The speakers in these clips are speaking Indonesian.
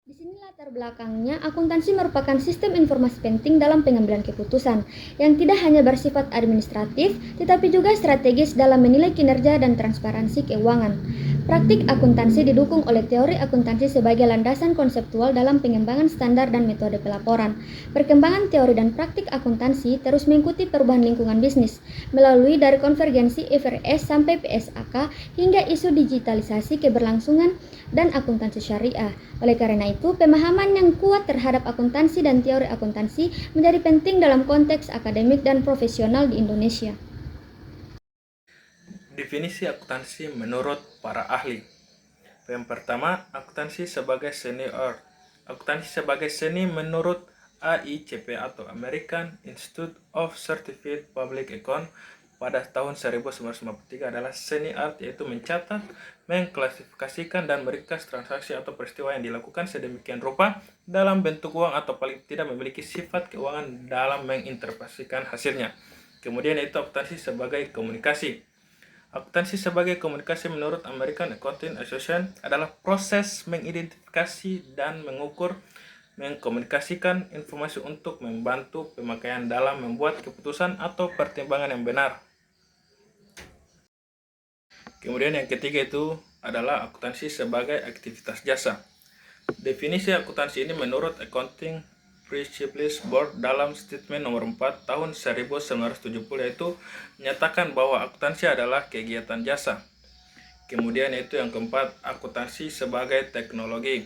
Di sini latar belakangnya, akuntansi merupakan sistem informasi penting dalam pengambilan keputusan yang tidak hanya bersifat administratif, tetapi juga strategis dalam menilai kinerja dan transparansi keuangan. Praktik akuntansi didukung oleh teori akuntansi sebagai landasan konseptual dalam pengembangan standar dan metode pelaporan. Perkembangan teori dan praktik akuntansi terus mengikuti perubahan lingkungan bisnis, melalui dari konvergensi IFRS sampai PSAK hingga isu digitalisasi keberlangsungan dan akuntansi syariah. Oleh karena itu, pemahaman yang kuat terhadap akuntansi dan teori akuntansi menjadi penting dalam konteks akademik dan profesional di Indonesia. Definisi akuntansi menurut para ahli. Yang pertama, akuntansi sebagai seni art. Akuntansi sebagai seni menurut AICP atau American Institute of Certified Public Account pada tahun 1953 adalah seni art, yaitu mencatat, mengklasifikasikan, dan meringkas transaksi atau peristiwa yang dilakukan sedemikian rupa dalam bentuk uang atau paling tidak memiliki sifat keuangan dalam menginterpretasikan hasilnya. Kemudian yaitu akuntansi sebagai komunikasi. Akuntansi sebagai komunikasi menurut American Accounting Association adalah proses mengidentifikasi dan mengukur, mengkomunikasikan informasi untuk membantu pemakaian dalam membuat keputusan atau pertimbangan yang benar. Kemudian yang ketiga itu adalah akuntansi sebagai aktivitas jasa. Definisi akuntansi ini menurut Accounting Principles Board dalam Statement nomor 4 tahun 1970 yaitu menyatakan bahwa akuntansi adalah kegiatan jasa. Kemudian yaitu yang keempat, akuntansi sebagai teknologi.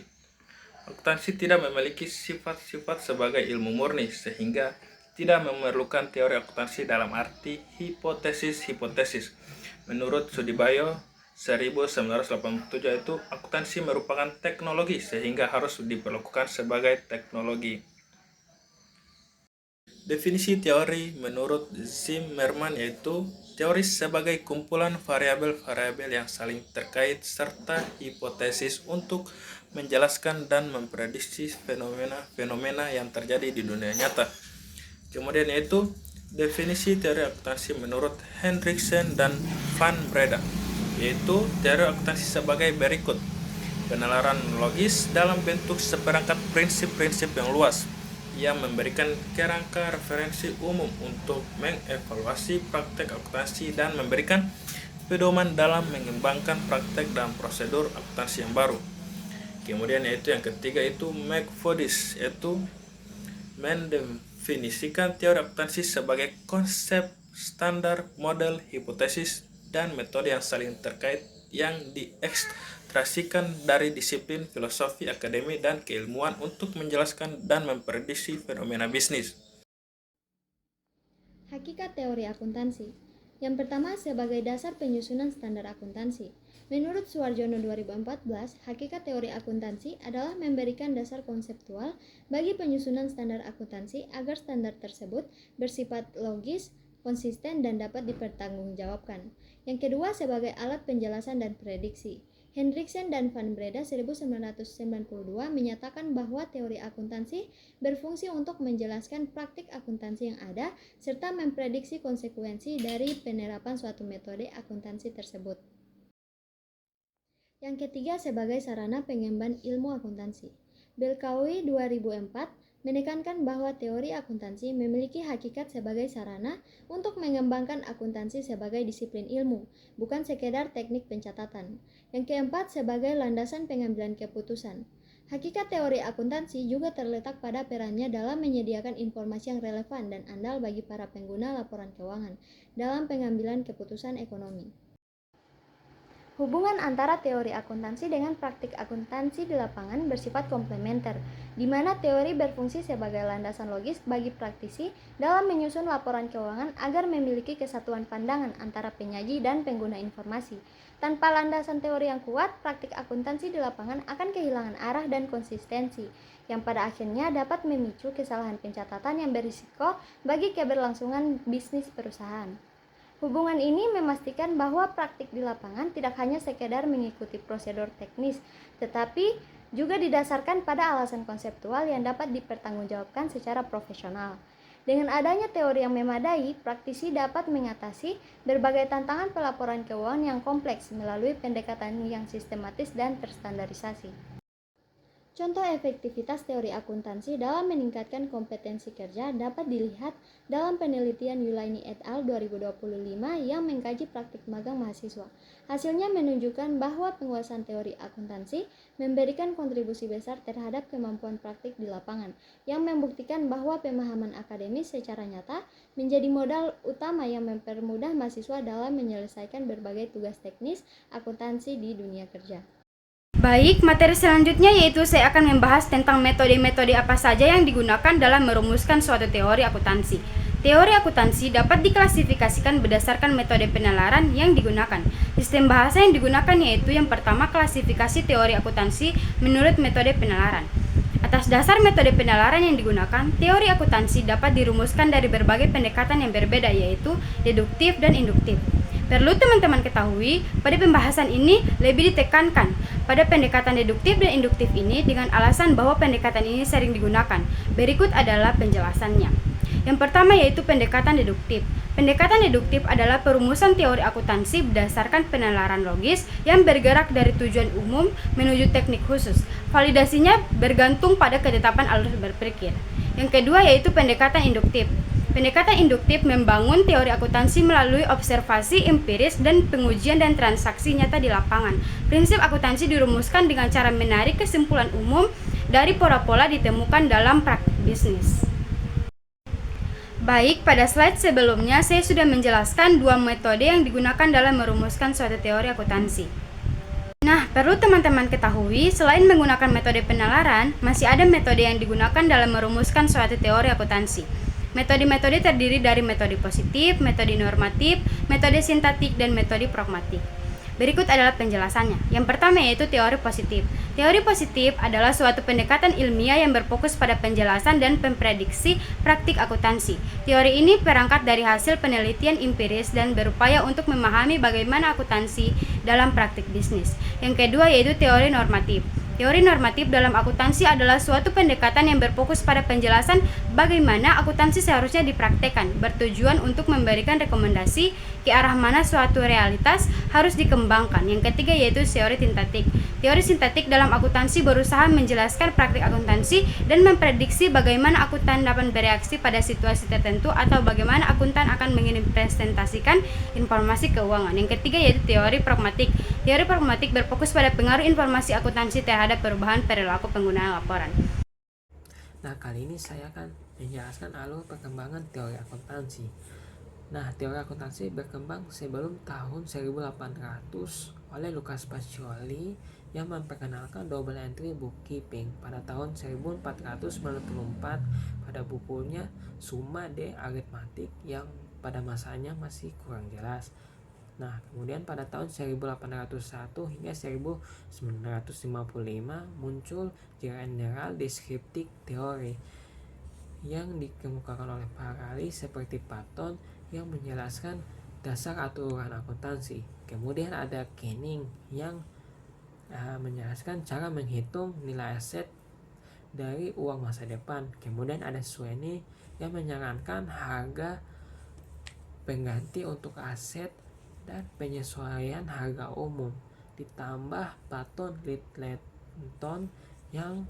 Akuntansi tidak memiliki sifat-sifat sebagai ilmu murni sehingga tidak memerlukan teori akuntansi dalam arti hipotesis-hipotesis. Menurut Sudibayo 1987 itu akuntansi merupakan teknologi sehingga harus diperlakukan sebagai teknologi. Definisi teori menurut Zimmerman yaitu teori sebagai kumpulan variabel-variabel yang saling terkait serta hipotesis untuk menjelaskan dan memprediksi fenomena-fenomena yang terjadi di dunia nyata. Kemudian yaitu definisi teori akuntansi menurut Hendriksen dan Van Breda, yaitu teori akuntansi sebagai berikut: penalaran logis dalam bentuk seperangkat prinsip-prinsip yang luas yang memberikan kerangka referensi umum untuk mengevaluasi praktek akuntansi dan memberikan pedoman dalam mengembangkan praktek dan prosedur akuntansi yang baru. Kemudian yaitu yang ketiga itu McFadis, yaitu mendefinisikan teori akuntansi sebagai konsep, standar, model, hipotesis, dan metode yang saling terkait yang diekstraksikan dari disiplin filosofi, akademi, dan keilmuan untuk menjelaskan dan memprediksi fenomena bisnis. Hakikat teori akuntansi. Yang pertama, sebagai dasar penyusunan standar akuntansi. Menurut Suarjono 2014, hakikat teori akuntansi adalah memberikan dasar konseptual bagi penyusunan standar akuntansi agar standar tersebut bersifat logis, konsisten, dan dapat dipertanggungjawabkan. Yang kedua, sebagai alat penjelasan dan prediksi. Hendriksen dan Van Breda 1992 menyatakan bahwa teori akuntansi berfungsi untuk menjelaskan praktik akuntansi yang ada serta memprediksi konsekuensi dari penerapan suatu metode akuntansi tersebut. Yang ketiga, sebagai sarana pengemban ilmu akuntansi. Belkawi 2004 menekankan bahwa teori akuntansi memiliki hakikat sebagai sarana untuk mengembangkan akuntansi sebagai disiplin ilmu, bukan sekedar teknik pencatatan. Yang keempat, sebagai landasan pengambilan keputusan. Hakikat teori akuntansi juga terletak pada perannya dalam menyediakan informasi yang relevan dan andal bagi para pengguna laporan keuangan dalam pengambilan keputusan ekonomi. Hubungan antara teori akuntansi dengan praktik akuntansi di lapangan bersifat komplementer, di mana teori berfungsi sebagai landasan logis bagi praktisi dalam menyusun laporan keuangan agar memiliki kesatuan pandangan antara penyaji dan pengguna informasi. Tanpa landasan teori yang kuat, praktik akuntansi di lapangan akan kehilangan arah dan konsistensi, yang pada akhirnya dapat memicu kesalahan pencatatan yang berisiko bagi keberlangsungan bisnis perusahaan. Hubungan ini memastikan bahwa praktik di lapangan tidak hanya sekedar mengikuti prosedur teknis, tetapi juga didasarkan pada alasan konseptual yang dapat dipertanggungjawabkan secara profesional. Dengan adanya teori yang memadai, praktisi dapat mengatasi berbagai tantangan pelaporan keuangan yang kompleks melalui pendekatan yang sistematis dan terstandarisasi. Contoh efektivitas teori akuntansi dalam meningkatkan kompetensi kerja dapat dilihat dalam penelitian Yulaini et al. 2025 yang mengkaji praktik magang mahasiswa. Hasilnya menunjukkan bahwa penguasaan teori akuntansi memberikan kontribusi besar terhadap kemampuan praktik di lapangan, yang membuktikan bahwa pemahaman akademis secara nyata menjadi modal utama yang mempermudah mahasiswa dalam menyelesaikan berbagai tugas teknis akuntansi di dunia kerja. Baik, materi selanjutnya yaitu saya akan membahas tentang metode-metode apa saja yang digunakan dalam merumuskan suatu teori akuntansi. Teori akuntansi dapat diklasifikasikan berdasarkan metode penalaran yang digunakan. Sistem bahasa yang digunakan yaitu yang pertama klasifikasi teori akuntansi menurut metode penalaran. Atas dasar metode penalaran yang digunakan, teori akuntansi dapat dirumuskan dari berbagai pendekatan yang berbeda yaitu deduktif dan induktif. Perlu teman-teman ketahui, pada pembahasan ini lebih ditekankan pada pendekatan deduktif dan induktif ini dengan alasan bahwa pendekatan ini sering digunakan. Berikut adalah penjelasannya. Yang pertama yaitu pendekatan deduktif. Pendekatan deduktif adalah perumusan teori akuntansi berdasarkan penalaran logis yang bergerak dari tujuan umum menuju teknik khusus. Validasinya bergantung pada ketetapan alur berpikir. Yang kedua yaitu pendekatan induktif. Pendekatan induktif membangun teori akuntansi melalui observasi empiris dan pengujian dan transaksi nyata di lapangan. Prinsip akuntansi dirumuskan dengan cara menarik kesimpulan umum dari pola-pola ditemukan dalam praktik bisnis. Baik, pada slide sebelumnya saya sudah menjelaskan dua metode yang digunakan dalam merumuskan suatu teori akuntansi. Nah, perlu teman-teman ketahui, selain menggunakan metode penalaran, masih ada metode yang digunakan dalam merumuskan suatu teori akuntansi. Metode-metode terdiri dari metode positif, metode normatif, metode sintaktik, dan metode pragmatik. Berikut adalah penjelasannya. Yang pertama yaitu teori positif. Teori positif adalah suatu pendekatan ilmiah yang berfokus pada penjelasan dan memprediksi praktik akuntansi. Teori ini berangkat dari hasil penelitian empiris dan berupaya untuk memahami bagaimana akuntansi dalam praktik bisnis. Yang kedua yaitu teori normatif. Teori normatif dalam akuntansi adalah suatu pendekatan yang berfokus pada penjelasan bagaimana akuntansi seharusnya dipraktekkan, bertujuan untuk memberikan rekomendasi ke arah mana suatu realitas harus dikembangkan. Yang ketiga yaitu teori sintaktik. Teori sintaktik dalam akuntansi berusaha menjelaskan praktik akuntansi dan memprediksi bagaimana akuntan dapat bereaksi pada situasi tertentu atau bagaimana akuntan akan presentasikan informasi keuangan. Yang ketiga yaitu teori pragmatik. Teori pragmatik berfokus pada pengaruh informasi akuntansi terhadap perubahan perilaku pengguna laporan. Nah, kali ini saya akan menjelaskan alur perkembangan teori akuntansi. Nah, teori akuntansi berkembang sebelum tahun 1800 oleh Lucas Pacioli yang memperkenalkan double entry bookkeeping pada tahun 1494 pada bukunya Summa de Arithmetic yang pada masanya masih kurang jelas. Nah, kemudian pada tahun 1801 hingga 1955 muncul General Descriptive Theory yang dikemukakan oleh para ahli seperti Patton yang menjelaskan dasar aturan akuntansi. Kemudian ada Kenning yang menjelaskan cara menghitung nilai aset dari uang masa depan. Kemudian ada Sweeney yang menyarankan harga pengganti untuk aset dan penyesuaian harga umum, ditambah Patton Littleton yang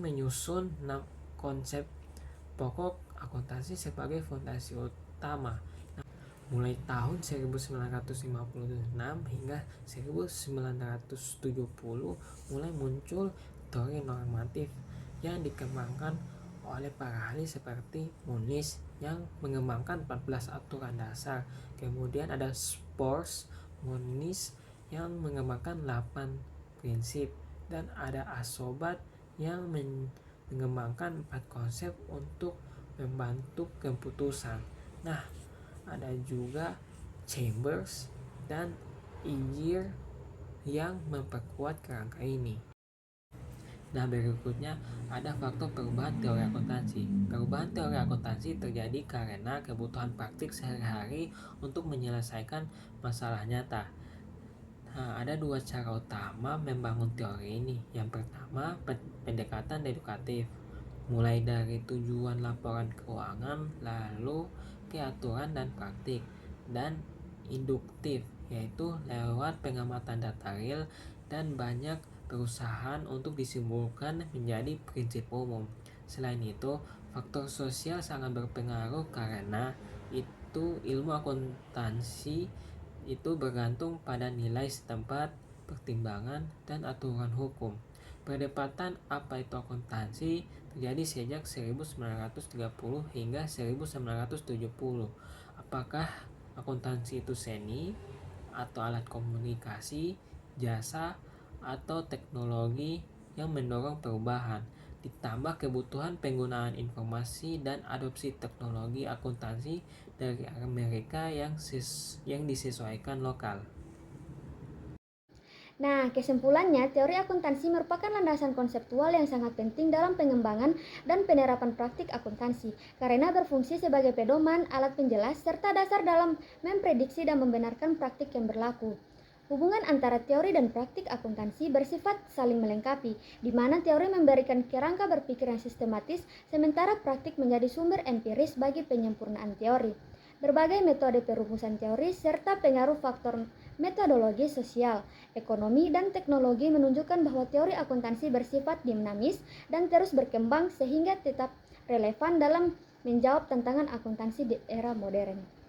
menyusun 6 konsep pokok akuntansi sebagai fondasi utama. Mulai tahun 1956 hingga 1970 mulai muncul teori normatif yang dikembangkan oleh para ahli seperti Muniz yang mengembangkan 14 aturan dasar. Kemudian ada Sports Muniz yang mengembangkan 8 prinsip, dan ada Asobat yang mengembangkan 4 konsep untuk membantu keputusan. Nah, ada juga Chambers dan Iyer yang memperkuat kerangka ini. Nah, berikutnya ada faktor perubahan teori akuntansi. Perubahan teori akuntansi terjadi karena kebutuhan praktik sehari-hari untuk menyelesaikan masalah nyata. Nah, ada 2 cara utama membangun teori ini. Yang pertama, pendekatan dedukatif, mulai dari tujuan laporan keuangan lalu ke aturan dan praktik. Dan induktif, yaitu lewat pengamatan data real dan banyak perusahaan untuk disimpulkan menjadi prinsip umum. Selain itu, faktor sosial sangat berpengaruh karena itu ilmu akuntansi itu bergantung pada nilai setempat, pertimbangan, dan aturan hukum. Perdebatan apa itu akuntansi terjadi sejak 1930 hingga 1970. Apakah akuntansi itu seni atau alat komunikasi, jasa, atau teknologi yang mendorong perubahan, ditambah kebutuhan penggunaan informasi dan adopsi teknologi akuntansi dari Amerika yang disesuaikan lokal. Nah, kesimpulannya, teori akuntansi merupakan landasan konseptual yang sangat penting dalam pengembangan dan penerapan praktik akuntansi, karena berfungsi sebagai pedoman, alat penjelas, serta dasar dalam memprediksi dan membenarkan praktik yang berlaku. Hubungan antara teori dan praktik akuntansi bersifat saling melengkapi, di mana teori memberikan kerangka berpikir yang sistematis, sementara praktik menjadi sumber empiris bagi penyempurnaan teori. Berbagai metode perumusan teori serta pengaruh faktor metodologi sosial, ekonomi, dan teknologi menunjukkan bahwa teori akuntansi bersifat dinamis dan terus berkembang sehingga tetap relevan dalam menjawab tantangan akuntansi di era modern.